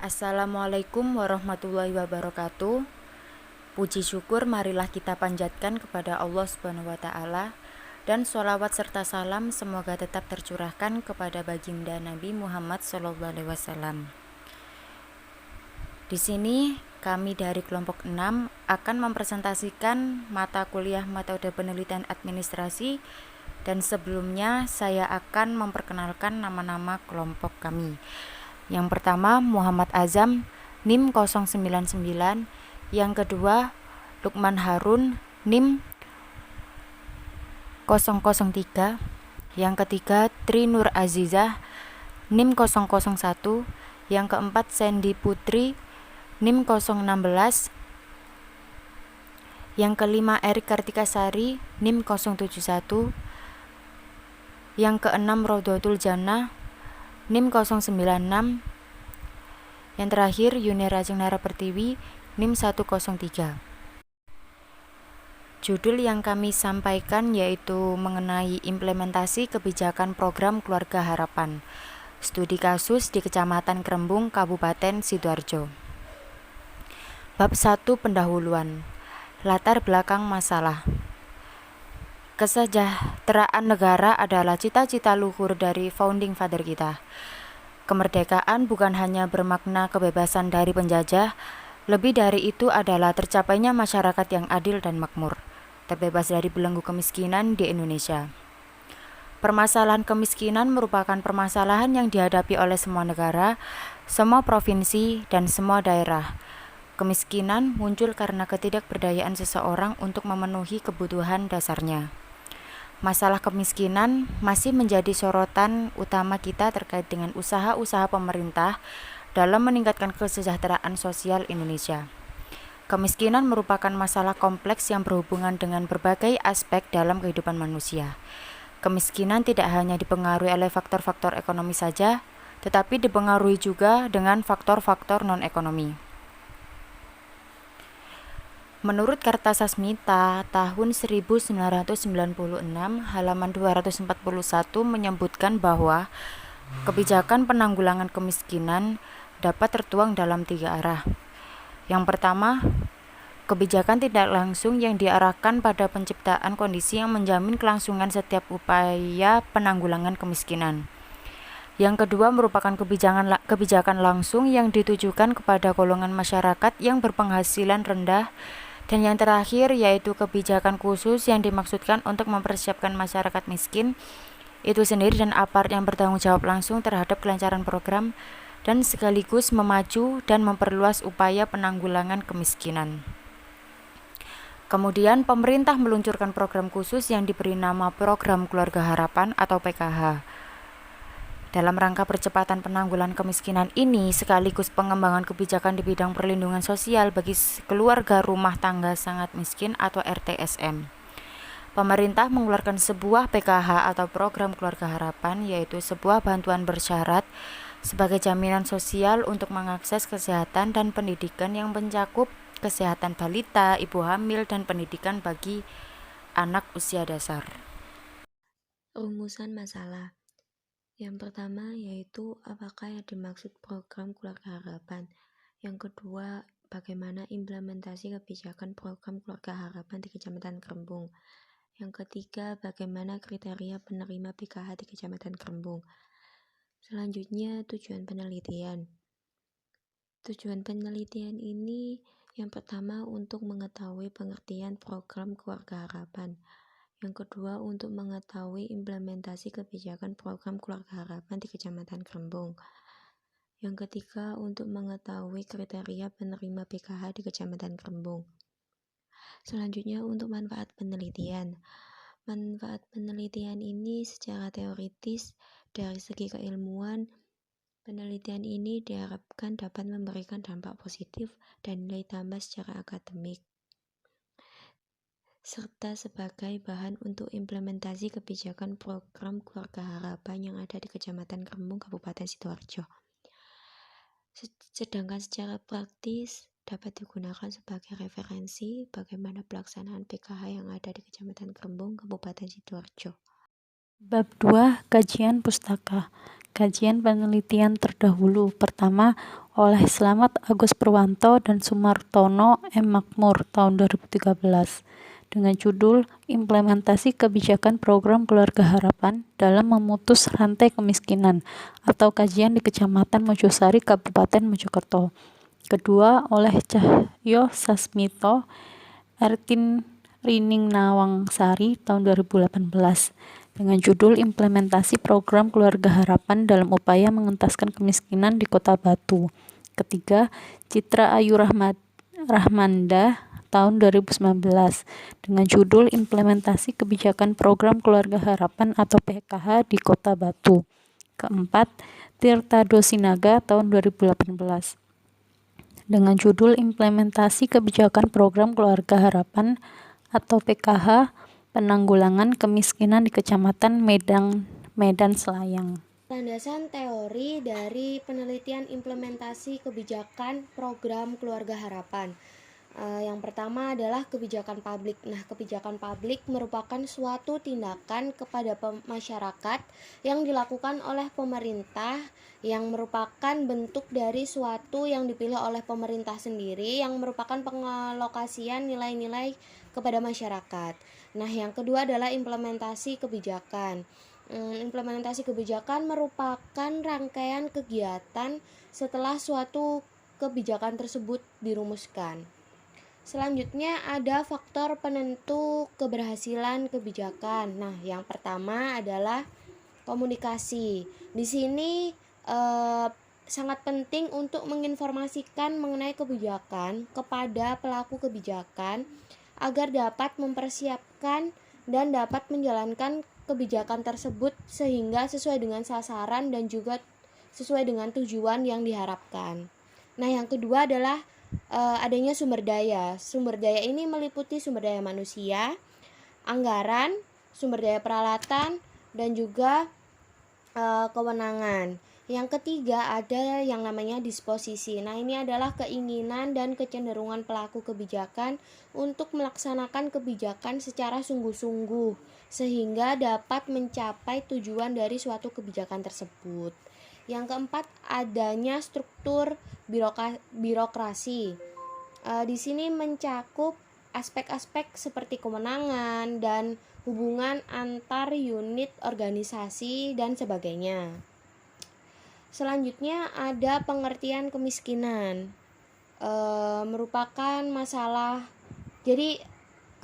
Assalamualaikum warahmatullahi wabarakatuh. Puji syukur marilah kita panjatkan kepada Allah Subhanahu wa taala, dan sholawat serta salam semoga tetap tercurahkan kepada baginda Nabi Muhammad SAW. Di sini kami dari kelompok 6 akan mempresentasikan mata kuliah metode penelitian administrasi, dan sebelumnya saya akan memperkenalkan nama-nama kelompok kami. Yang pertama Muhammad Azam, NIM 099. Yang kedua Lukman Harun, NIM 003. Yang ketiga Tri Nur Azizah, NIM 001. Yang keempat Sandy Putri, NIM 016. Yang kelima Erik Kartikasari, NIM 071. Yang keenam Rodotul Jannah, NIM 096. Yang terakhir Yuni Rajeng Nara Pertiwi, NIM 103. Judul yang kami sampaikan yaitu mengenai implementasi kebijakan program Keluarga Harapan, studi kasus di Kecamatan Krembung, Kabupaten Sidoarjo. Bab 1 Pendahuluan. Latar belakang masalah. Kesejahteraan negara adalah cita-cita luhur dari founding father kita. Kemerdekaan bukan hanya bermakna kebebasan dari penjajah, lebih dari itu adalah tercapainya masyarakat yang adil dan makmur, terbebas dari belenggu kemiskinan di Indonesia. Permasalahan kemiskinan merupakan permasalahan yang dihadapi oleh semua negara, semua provinsi, dan semua daerah. Kemiskinan muncul karena ketidakberdayaan seseorang untuk memenuhi kebutuhan dasarnya. Masalah kemiskinan masih menjadi sorotan utama kita terkait dengan usaha-usaha pemerintah dalam meningkatkan kesejahteraan sosial Indonesia. Kemiskinan merupakan masalah kompleks yang berhubungan dengan berbagai aspek dalam kehidupan manusia. Kemiskinan tidak hanya dipengaruhi oleh faktor-faktor ekonomi saja, tetapi dipengaruhi juga dengan faktor-faktor non-ekonomi. Menurut Kartasasmita tahun 1996 halaman 241 menyebutkan bahwa kebijakan penanggulangan kemiskinan dapat tertuang dalam 3 arah. Yang pertama, kebijakan tidak langsung yang diarahkan pada penciptaan kondisi yang menjamin kelangsungan setiap upaya penanggulangan kemiskinan. Yang kedua merupakan kebijakan langsung yang ditujukan kepada golongan masyarakat yang berpenghasilan rendah. Dan yang terakhir yaitu kebijakan khusus yang dimaksudkan untuk mempersiapkan masyarakat miskin itu sendiri dan apart yang bertanggung jawab langsung terhadap kelancaran program dan sekaligus memacu dan memperluas upaya penanggulangan kemiskinan. Kemudian pemerintah meluncurkan program khusus yang diberi nama Program Keluarga Harapan atau PKH. Dalam rangka percepatan penanggulangan kemiskinan ini sekaligus pengembangan kebijakan di bidang perlindungan sosial bagi keluarga rumah tangga sangat miskin atau RTSM. Pemerintah mengeluarkan sebuah PKH atau Program Keluarga Harapan, yaitu sebuah bantuan bersyarat sebagai jaminan sosial untuk mengakses kesehatan dan pendidikan yang mencakup kesehatan balita, ibu hamil, dan pendidikan bagi anak usia dasar. Rumusan masalah. Yang pertama yaitu apakah yang dimaksud program Keluarga Harapan. Yang kedua, bagaimana implementasi kebijakan program Keluarga Harapan di Kecamatan Krembung. Yang ketiga, bagaimana kriteria penerima PKH di Kecamatan Krembung. Selanjutnya, tujuan penelitian. Tujuan penelitian ini yang pertama untuk mengetahui pengertian program Keluarga Harapan. Yang kedua, untuk mengetahui implementasi kebijakan program Keluarga Harapan di Kecamatan Krembung. Yang ketiga, untuk mengetahui kriteria penerima PKH di Kecamatan Krembung. Selanjutnya, untuk manfaat penelitian. Manfaat penelitian ini secara teoritis dari segi keilmuan, penelitian ini diharapkan dapat memberikan dampak positif dan nilai tambah secara akademik, serta sebagai bahan untuk implementasi kebijakan program Keluarga Harapan yang ada di Kecamatan Krembung, Kabupaten Sidoarjo. Sedangkan secara praktis dapat digunakan sebagai referensi bagaimana pelaksanaan PKH yang ada di Kecamatan Krembung, Kabupaten Sidoarjo. Bab 2. Kajian Pustaka. Kajian penelitian terdahulu. Pertama, oleh Slamet Agus Purwanto dan Sumartono M. Makmur tahun 2013 dengan judul Implementasi Kebijakan Program Keluarga Harapan dalam Memutus Rantai Kemiskinan atau kajian di Kecamatan Mojosari, Kabupaten Mojokerto. Kedua, oleh Cahyo Sasmito Ertin Rining Nawangsari tahun 2018 dengan judul Implementasi Program Keluarga Harapan dalam Upaya Mengentaskan Kemiskinan di Kota Batu. Ketiga, Citra Ayu Rahmanda tahun 2019 dengan judul Implementasi Kebijakan Program Keluarga Harapan atau PKH di Kota Batu. Keempat, Tirta Dosinaga tahun 2018 dengan judul Implementasi Kebijakan Program Keluarga Harapan atau PKH Penanggulangan Kemiskinan di Kecamatan Medan Selayang. Landasan teori dari penelitian implementasi kebijakan program Keluarga Harapan. Yang pertama adalah kebijakan publik. Nah, kebijakan publik merupakan suatu tindakan kepada masyarakat yang dilakukan oleh pemerintah yang merupakan bentuk dari suatu yang dipilih oleh pemerintah sendiri yang merupakan pengalokasian nilai-nilai kepada masyarakat. Nah, yang kedua adalah implementasi kebijakan. Implementasi kebijakan merupakan rangkaian kegiatan setelah suatu kebijakan tersebut dirumuskan. Selanjutnya ada faktor penentu keberhasilan kebijakan. Nah, yang pertama adalah komunikasi. Di sini sangat penting untuk menginformasikan mengenai kebijakan kepada pelaku kebijakan agar dapat mempersiapkan dan dapat menjalankan kebijakan tersebut sehingga sesuai dengan sasaran dan juga sesuai dengan tujuan yang diharapkan. Nah, yang kedua adalah adanya sumber daya. Sumber daya ini meliputi sumber daya manusia, anggaran, sumber daya peralatan, dan juga kewenangan. Yang ketiga ada yang namanya disposisi. Nah, ini adalah keinginan dan kecenderungan pelaku kebijakan untuk melaksanakan kebijakan secara sungguh-sungguh sehingga dapat mencapai tujuan dari suatu kebijakan tersebut. Yang keempat, adanya struktur birokrasi. Di sini mencakup aspek-aspek seperti kewenangan dan hubungan antar unit organisasi dan sebagainya. Selanjutnya ada pengertian kemiskinan. Merupakan masalah. Jadi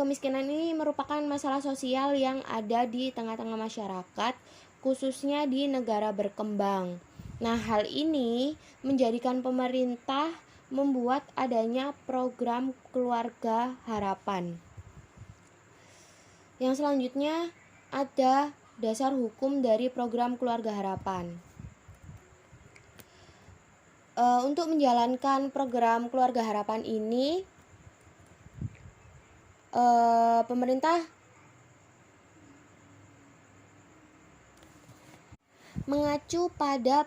kemiskinan ini merupakan masalah sosial yang ada di tengah-tengah masyarakat, khususnya di negara berkembang. Nah, hal ini menjadikan pemerintah membuat adanya program Keluarga Harapan. Yang selanjutnya ada dasar hukum dari program Keluarga Harapan. Untuk menjalankan program Keluarga Harapan ini, pemerintah mengacu pada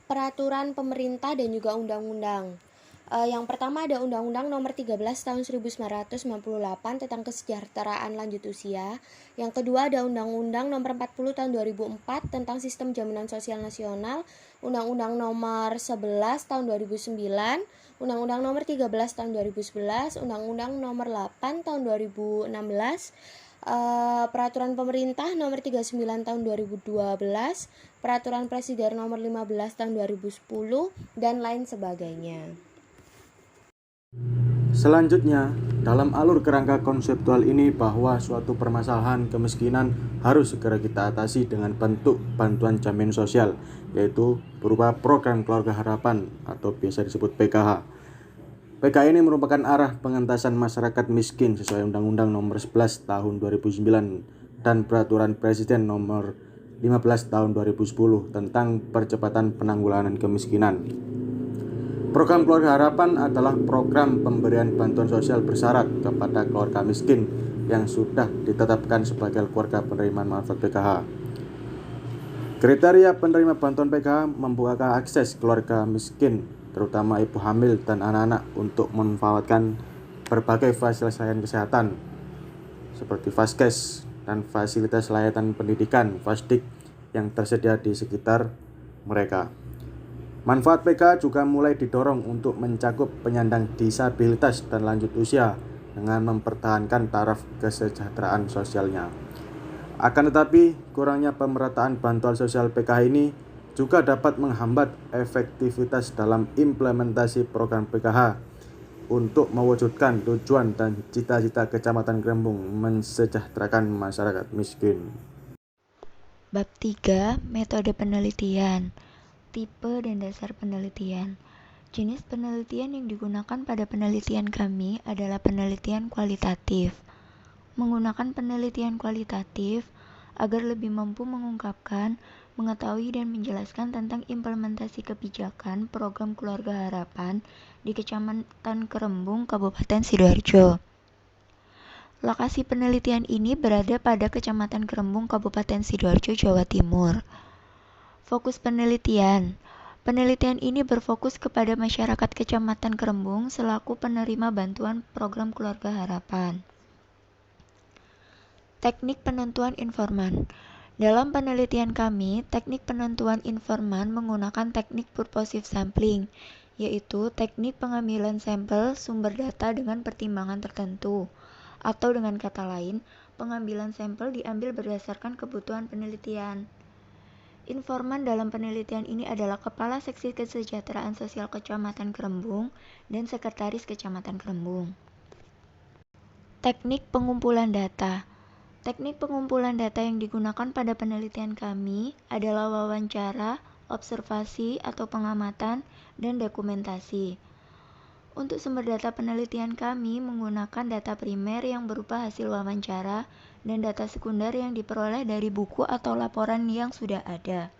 peraturan pemerintah dan juga undang-undang. Yang pertama ada Undang-Undang Nomor 13 Tahun 1998 tentang Kesejahteraan Lanjut Usia. Yang kedua ada Undang-Undang Nomor 40 Tahun 2004 tentang Sistem Jaminan Sosial Nasional, Undang-Undang Nomor 11 Tahun 2009, Undang-Undang Nomor 13 Tahun 2011, Undang-Undang Nomor 8 Tahun 2016, Peraturan Pemerintah Nomor 39 Tahun 2012, Peraturan Presiden Nomor 15 Tahun 2010, dan lain sebagainya. Selanjutnya, dalam alur kerangka konseptual ini bahwa suatu permasalahan kemiskinan harus segera kita atasi dengan bentuk bantuan jaminan sosial, yaitu berupa program Keluarga Harapan atau biasa disebut PKH. PKH ini merupakan arah pengentasan masyarakat miskin sesuai Undang-Undang Nomor 11 Tahun 2009 dan Peraturan Presiden Nomor 15 Tahun 2010 tentang percepatan penanggulangan kemiskinan. Program Keluarga Harapan adalah program pemberian bantuan sosial bersyarat kepada keluarga miskin yang sudah ditetapkan sebagai keluarga penerima manfaat PKH. Kriteria penerima bantuan PKH membuka akses keluarga miskin, terutama ibu hamil dan anak-anak untuk memanfaatkan berbagai fasilitas layanan kesehatan seperti Vaskes, dan fasilitas layanan pendidikan (FASDIK) yang tersedia di sekitar mereka. Manfaat PKH juga mulai didorong untuk mencakup penyandang disabilitas dan lanjut usia dengan mempertahankan taraf kesejahteraan sosialnya. Akan tetapi, kurangnya pemerataan bantuan sosial PKH ini juga dapat menghambat efektivitas dalam implementasi program PKH untuk mewujudkan tujuan dan cita-cita Kecamatan Krembung mensejahterakan masyarakat miskin. Bab 3. Metode penelitian, tipe dan dasar penelitian. Jenis penelitian yang digunakan pada penelitian kami adalah penelitian kualitatif. Menggunakan penelitian kualitatif agar lebih mampu mengungkapkan, mengetahui dan menjelaskan tentang implementasi kebijakan program Keluarga Harapan di Kecamatan Krembung, Kabupaten Sidoarjo. Lokasi penelitian ini berada pada Kecamatan Krembung, Kabupaten Sidoarjo, Jawa Timur. Fokus penelitian. Penelitian ini berfokus kepada masyarakat Kecamatan Krembung selaku penerima bantuan program Keluarga Harapan. Teknik penentuan informan. Dalam penelitian kami, teknik penentuan informan menggunakan teknik purposive sampling, yaitu teknik pengambilan sampel sumber data dengan pertimbangan tertentu, atau dengan kata lain, pengambilan sampel diambil berdasarkan kebutuhan penelitian. Informan dalam penelitian ini adalah Kepala Seksi Kesejahteraan Sosial Kecamatan Krembung dan Sekretaris Kecamatan Krembung. Teknik pengumpulan data. Teknik pengumpulan data yang digunakan pada penelitian kami adalah wawancara, observasi atau pengamatan, dan dokumentasi. Untuk sumber data penelitian kami menggunakan data primer yang berupa hasil wawancara dan data sekunder yang diperoleh dari buku atau laporan yang sudah ada.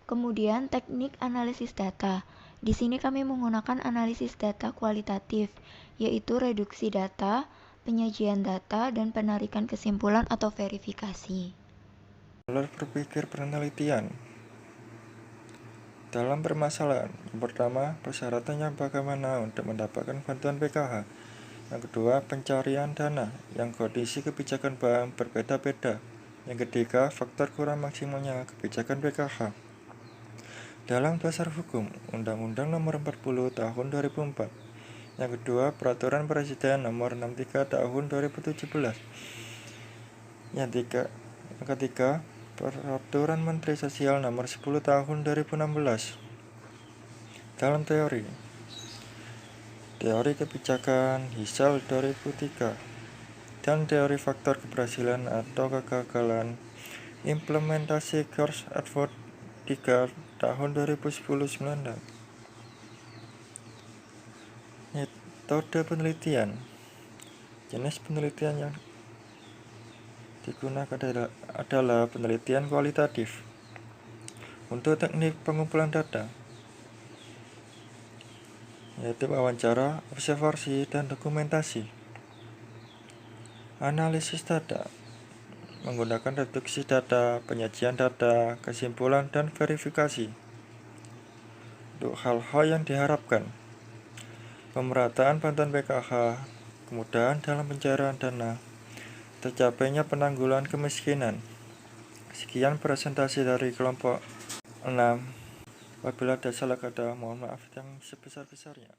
Kemudian teknik analisis data. Di sini kami menggunakan analisis data kualitatif, yaitu reduksi data, penyajian data, dan penarikan kesimpulan atau verifikasi. Alur berpikir penelitian. Dalam permasalahan, yang pertama, persyaratannya bagaimana untuk mendapatkan bantuan PKH. Yang kedua, pencarian dana. Yang kondisi kebijakan bank berbeda-beda. Yang ketiga, faktor kurang maksimalnya kebijakan PKH. Dalam dasar hukum, Undang-Undang Nomor 40 Tahun 2004. Yang kedua, Peraturan Presiden Nomor 63 Tahun 2017. Yang ketiga, Peraturan Menteri Sosial Nomor 10 Tahun 2016. Dalam teori kebijakan HISAL 2003 dan teori faktor keberhasilan atau kegagalan implementasi George Edward 3 tahun 2010-19. Metode penelitian. Jenis penelitian yang digunakan adalah penelitian kualitatif. Untuk teknik pengumpulan data, yaitu wawancara, observasi, dan dokumentasi. Analisis data menggunakan reduksi data, penyajian data, kesimpulan, dan verifikasi. Untuk hal-hal yang diharapkan, pemerataan bantuan PKH, kemudahan dalam pencairan dana, tercapainya penanggulangan kemiskinan. Sekian presentasi dari kelompok 6. Apabila ada salah kata, mohon maaf yang sebesar-besarnya.